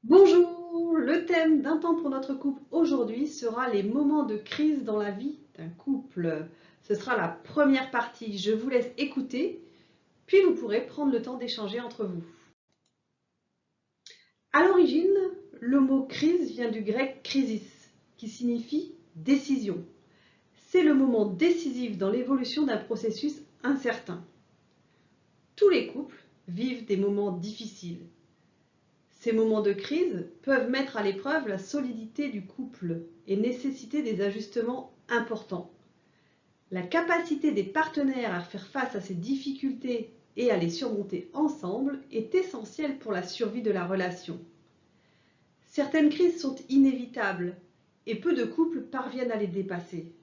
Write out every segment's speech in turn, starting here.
Bonjour, le thème d'un temps pour notre couple aujourd'hui sera les moments de crise dans la vie d'un couple. Ce sera la première partie. Je vous laisse écouter, puis vous pourrez prendre le temps d'échanger entre vous. À l'origine, le mot crise vient du grec krisis, qui signifie décision. C'est le moment décisif dans l'évolution d'un processus incertain. Tous les couples vivent des moments difficiles. Ces moments de crise peuvent mettre à l'épreuve la solidité du couple et nécessiter des ajustements importants. La capacité des partenaires à faire face à ces difficultés et à les surmonter ensemble est essentielle pour la survie de la relation. Certaines crises sont inévitables et peu de couples parviennent à les dépasser.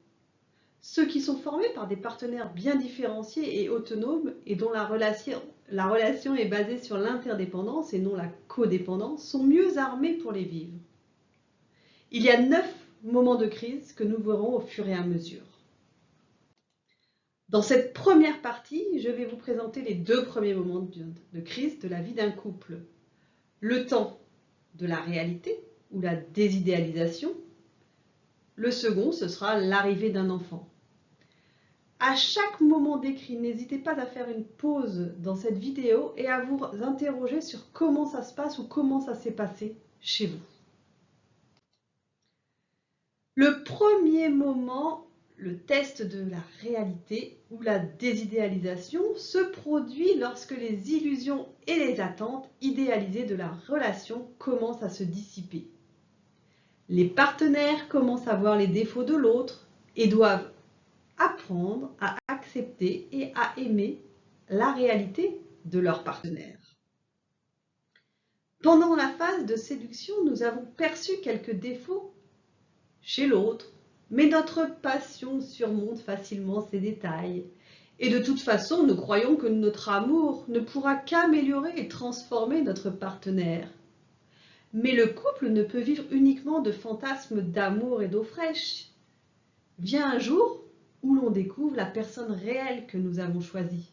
Ceux qui sont formés par des partenaires bien différenciés et autonomes et dont la relation est basée sur l'interdépendance et non la codépendance sont mieux armés pour les vivre. Il y a 9 moments de crise que nous verrons au fur et à mesure. Dans cette première partie, je vais vous présenter les 2 premiers moments de crise de la vie d'un couple. Le temps de la réalité ou la désidéalisation. Le second, ce sera l'arrivée d'un enfant. À chaque moment décrit, n'hésitez pas à faire une pause dans cette vidéo et à vous interroger sur comment ça se passe ou comment ça s'est passé chez vous. Le premier moment, le test de la réalité ou la désidéalisation, se produit lorsque les illusions et les attentes idéalisées de la relation commencent à se dissiper. Les partenaires commencent à voir les défauts de l'autre et doivent apprendre à accepter et à aimer la réalité de leur partenaire. Pendant la phase de séduction, nous avons perçu quelques défauts chez l'autre, mais notre passion surmonte facilement ces détails. Et de toute façon, nous croyons que notre amour ne pourra qu'améliorer et transformer notre partenaire. Mais le couple ne peut vivre uniquement de fantasmes d'amour et d'eau fraîche. Vient un jour où l'on découvre la personne réelle que nous avons choisie.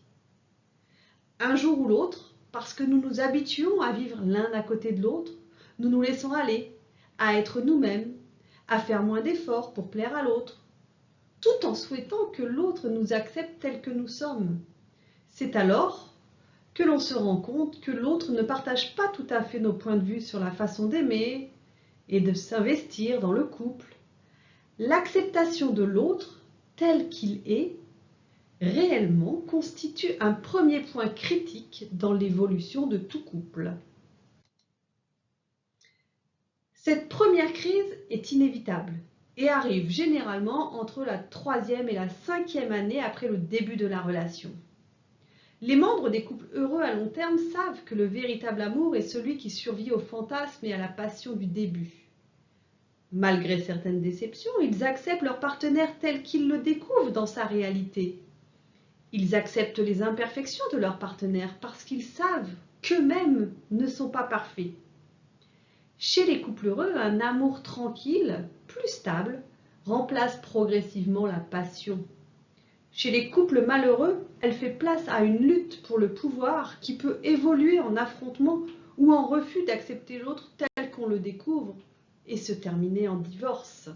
Un jour ou l'autre, parce que nous nous habituons à vivre l'un à côté de l'autre, nous nous laissons aller, à être nous-mêmes, à faire moins d'efforts pour plaire à l'autre, tout en souhaitant que l'autre nous accepte tels que nous sommes. C'est alors que l'on se rend compte que l'autre ne partage pas tout à fait nos points de vue sur la façon d'aimer et de s'investir dans le couple. L'acceptation de l'autre tel qu'il est réellement constitue un premier point critique dans l'évolution de tout couple. Cette première crise est inévitable et arrive généralement entre la 3e et la 5e année après le début de la relation. Les membres des couples heureux à long terme savent que le véritable amour est celui qui survit au fantasme et à la passion du début. Malgré certaines déceptions, ils acceptent leur partenaire tel qu'ils le découvrent dans sa réalité. Ils acceptent les imperfections de leur partenaire parce qu'ils savent qu'eux-mêmes ne sont pas parfaits. Chez les couples heureux, un amour tranquille, plus stable, remplace progressivement la passion. Chez les couples malheureux, elle fait place à une lutte pour le pouvoir qui peut évoluer en affrontement ou en refus d'accepter l'autre tel qu'on le découvre et se terminer en divorce.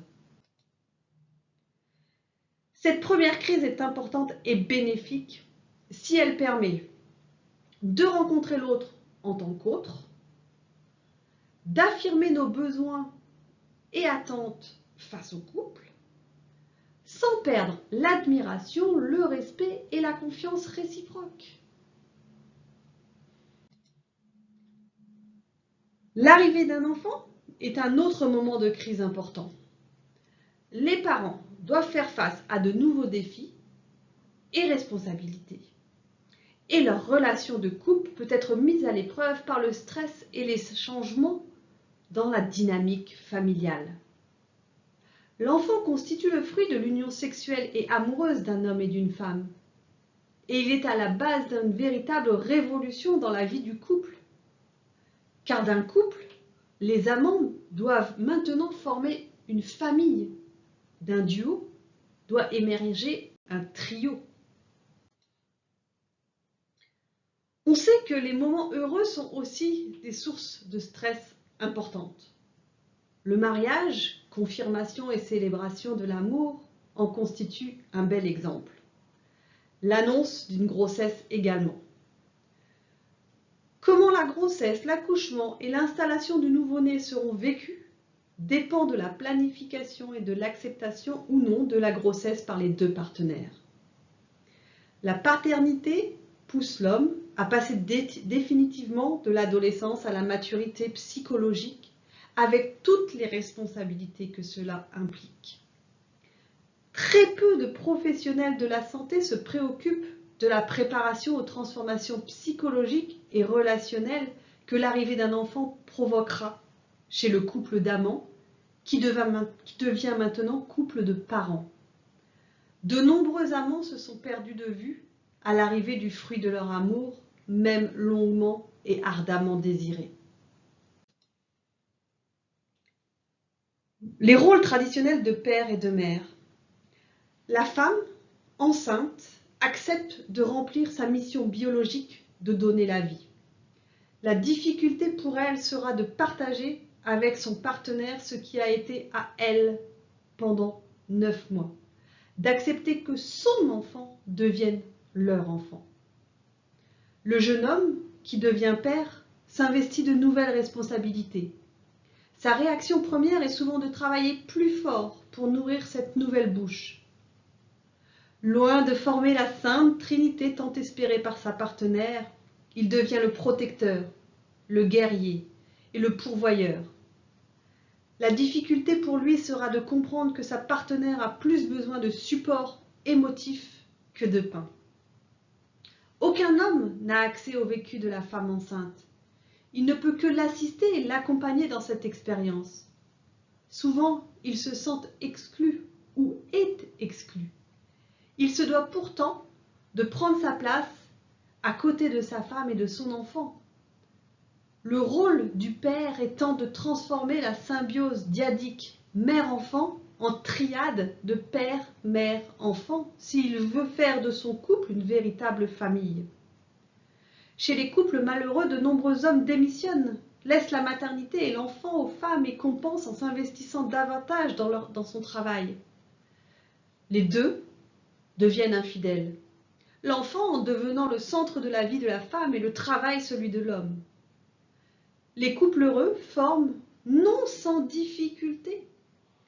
Cette première crise est importante et bénéfique si elle permet de rencontrer l'autre en tant qu'autre, d'affirmer nos besoins et attentes face au couple, sans perdre l'admiration, le respect et la confiance réciproque. L'arrivée d'un enfant est un autre moment de crise important. Les parents doivent faire face à de nouveaux défis et responsabilités. Et leur relation de couple peut être mise à l'épreuve par le stress et les changements dans la dynamique familiale. L'enfant constitue le fruit de l'union sexuelle et amoureuse d'un homme et d'une femme. Et il est à la base d'une véritable révolution dans la vie du couple. Car d'un couple, les amants doivent maintenant former une famille. D'un duo doit émerger un trio. On sait que les moments heureux sont aussi des sources de stress importante. Le mariage, confirmation et célébration de l'amour, en constitue un bel exemple. L'annonce d'une grossesse également. Comment la grossesse, l'accouchement et l'installation du nouveau-né seront vécus dépend de la planification et de l'acceptation ou non de la grossesse par les deux partenaires. La paternité pousse l'homme à passer définitivement de l'adolescence à la maturité psychologique avec toutes les responsabilités que cela implique. Très peu de professionnels de la santé se préoccupent de la préparation aux transformations psychologiques et relationnelles que l'arrivée d'un enfant provoquera chez le couple d'amants qui devient maintenant couple de parents. De nombreux amants se sont perdus de vue à l'arrivée du fruit de leur amour, même longuement et ardemment désiré. Les rôles traditionnels de père et de mère. La femme, enceinte, accepte de remplir sa mission biologique de donner la vie. La difficulté pour elle sera de partager avec son partenaire ce qui a été à elle pendant 9 mois, d'accepter que son enfant devienne leur enfant. Le jeune homme, qui devient père, s'investit de nouvelles responsabilités. Sa réaction première est souvent de travailler plus fort pour nourrir cette nouvelle bouche. Loin de former la sainte trinité tant espérée par sa partenaire, il devient le protecteur, le guerrier et le pourvoyeur. La difficulté pour lui sera de comprendre que sa partenaire a plus besoin de support émotif que de pain. Aucun homme n'a accès au vécu de la femme enceinte. Il ne peut que l'assister et l'accompagner dans cette expérience. Souvent, il se sent exclu ou est exclu. Il se doit pourtant de prendre sa place à côté de sa femme et de son enfant. Le rôle du père étant de transformer la symbiose dyadique mère-enfant en triade de père, mère, enfant, s'il veut faire de son couple une véritable famille. Chez les couples malheureux, de nombreux hommes démissionnent, laissent la maternité et l'enfant aux femmes et compensent en s'investissant davantage dans son travail. Les deux deviennent infidèles. L'enfant en devenant le centre de la vie de la femme et le travail celui de l'homme. Les couples heureux forment, non sans difficulté,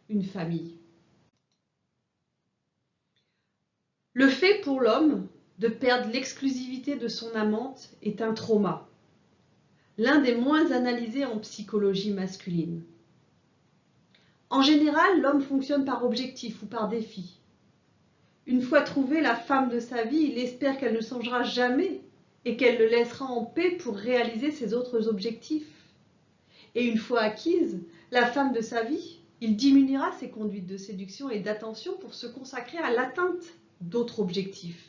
une famille. Le fait pour l'homme de perdre l'exclusivité de son amante est un trauma, l'un des moins analysés en psychologie masculine. En général, l'homme fonctionne par objectif ou par défi. Une fois trouvée la femme de sa vie, il espère qu'elle ne changera jamais et qu'elle le laissera en paix pour réaliser ses autres objectifs. Et une fois acquise, la femme de sa vie, il diminuera ses conduites de séduction et d'attention pour se consacrer à l'atteinte d'autres objectifs.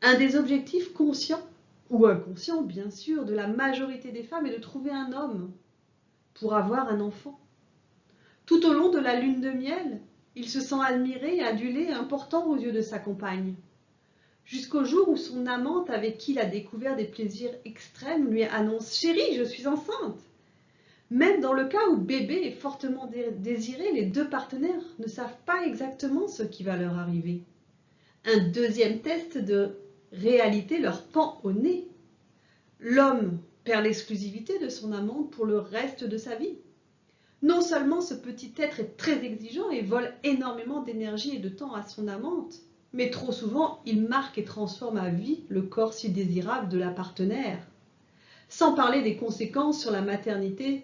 Un des objectifs conscients, ou inconscients bien sûr, de la majorité des femmes est de trouver un homme pour avoir un enfant. Tout au long de la lune de miel, il se sent admiré, adulé, important aux yeux de sa compagne. Jusqu'au jour où son amante, avec qui il a découvert des plaisirs extrêmes, lui annonce « Chérie, je suis enceinte !» Même dans le cas où bébé est fortement désiré, les deux partenaires ne savent pas exactement ce qui va leur arriver. Un deuxième test de réalité leur pend au nez. L'homme perd l'exclusivité de son amante pour le reste de sa vie. Non seulement ce petit être est très exigeant et vole énormément d'énergie et de temps à son amante, mais trop souvent, il marque et transforme à vie le corps si désirable de la partenaire. Sans parler des conséquences sur la maternité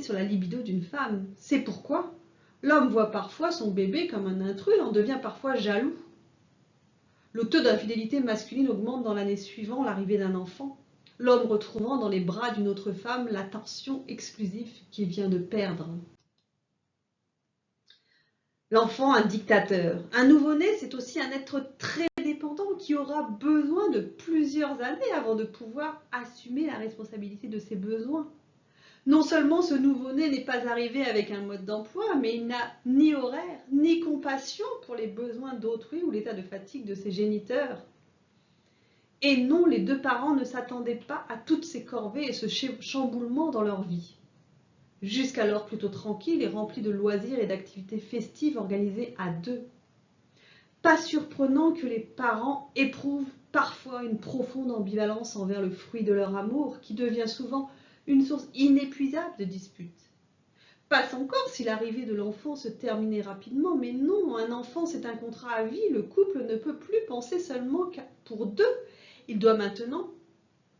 sur la libido d'une femme. C'est pourquoi l'homme voit parfois son bébé comme un intrus et en devient parfois jaloux. Le taux d'infidélité masculine augmente dans l'année suivant l'arrivée d'un enfant, l'homme retrouvant dans les bras d'une autre femme l'attention exclusive qu'il vient de perdre. L'enfant, un dictateur. Un nouveau-né, c'est aussi un être très dépendant qui aura besoin de plusieurs années avant de pouvoir assumer la responsabilité de ses besoins. Non seulement ce nouveau-né n'est pas arrivé avec un mode d'emploi, mais il n'a ni horaire, ni compassion pour les besoins d'autrui ou l'état de fatigue de ses géniteurs. Et non, les deux parents ne s'attendaient pas à toutes ces corvées et ce chamboulement dans leur vie. Jusqu'alors plutôt tranquille et remplie de loisirs et d'activités festives organisées à deux. Pas surprenant que les parents éprouvent parfois une profonde ambivalence envers le fruit de leur amour qui devient souvent une source inépuisable de disputes. Passe encore si l'arrivée de l'enfant se terminait rapidement, mais non, un enfant c'est un contrat à vie, le couple ne peut plus penser seulement pour deux, il doit maintenant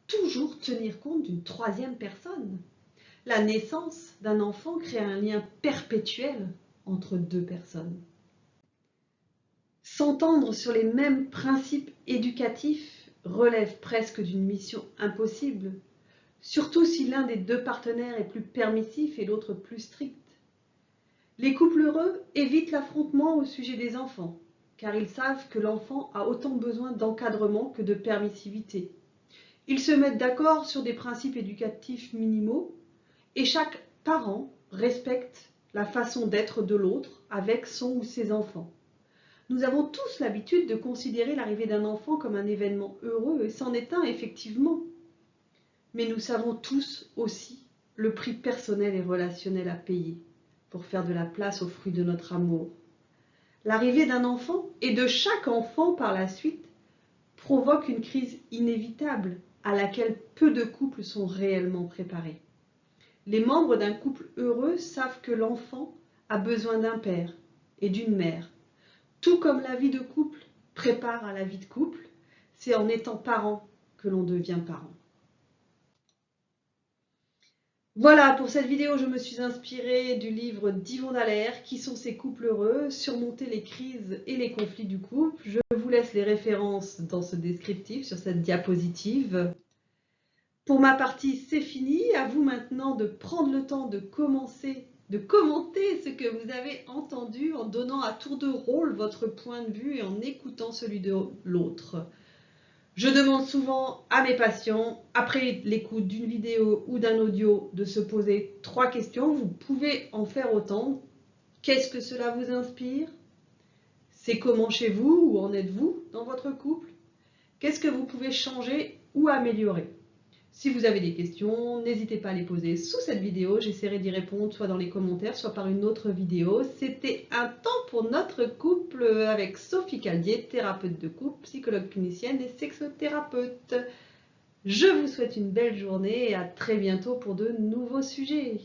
toujours tenir compte d'une troisième personne. La naissance d'un enfant crée un lien perpétuel entre deux personnes. S'entendre sur les mêmes principes éducatifs relève presque d'une mission impossible, surtout si l'un des deux partenaires est plus permissif et l'autre plus strict. Les couples heureux évitent l'affrontement au sujet des enfants, car ils savent que l'enfant a autant besoin d'encadrement que de permissivité. Ils se mettent d'accord sur des principes éducatifs minimaux et chaque parent respecte la façon d'être de l'autre avec son ou ses enfants. Nous avons tous l'habitude de considérer l'arrivée d'un enfant comme un événement heureux, et c'en est un effectivement. Mais nous savons tous aussi le prix personnel et relationnel à payer pour faire de la place aux fruits de notre amour. L'arrivée d'un enfant, et de chaque enfant par la suite, provoque une crise inévitable à laquelle peu de couples sont réellement préparés. Les membres d'un couple heureux savent que l'enfant a besoin d'un père et d'une mère. Tout comme la vie de couple prépare à la vie de couple, c'est en étant parent que l'on devient parent. Voilà, pour cette vidéo, je me suis inspirée du livre d'Yvon Dallaire, Qui sont ces couples heureux? Surmonter les crises et les conflits du couple. Je vous laisse les références dans ce descriptif, sur cette diapositive. Pour ma partie, c'est fini. À vous maintenant de prendre le temps de commenter ce que vous avez entendu en donnant à tour de rôle votre point de vue et en écoutant celui de l'autre. Je demande souvent à mes patients, après l'écoute d'une vidéo ou d'un audio, de se poser 3 questions. Vous pouvez en faire autant. Qu'est-ce que cela vous inspire? C'est comment chez vous? Où en êtes-vous dans votre couple? Qu'est-ce que vous pouvez changer ou améliorer? Si vous avez des questions, n'hésitez pas à les poser sous cette vidéo. J'essaierai d'y répondre soit dans les commentaires, soit par une autre vidéo. C'était un temps pour notre couple avec Sophie Caldier, thérapeute de couple, psychologue clinicienne et sexothérapeute. Je vous souhaite une belle journée et à très bientôt pour de nouveaux sujets.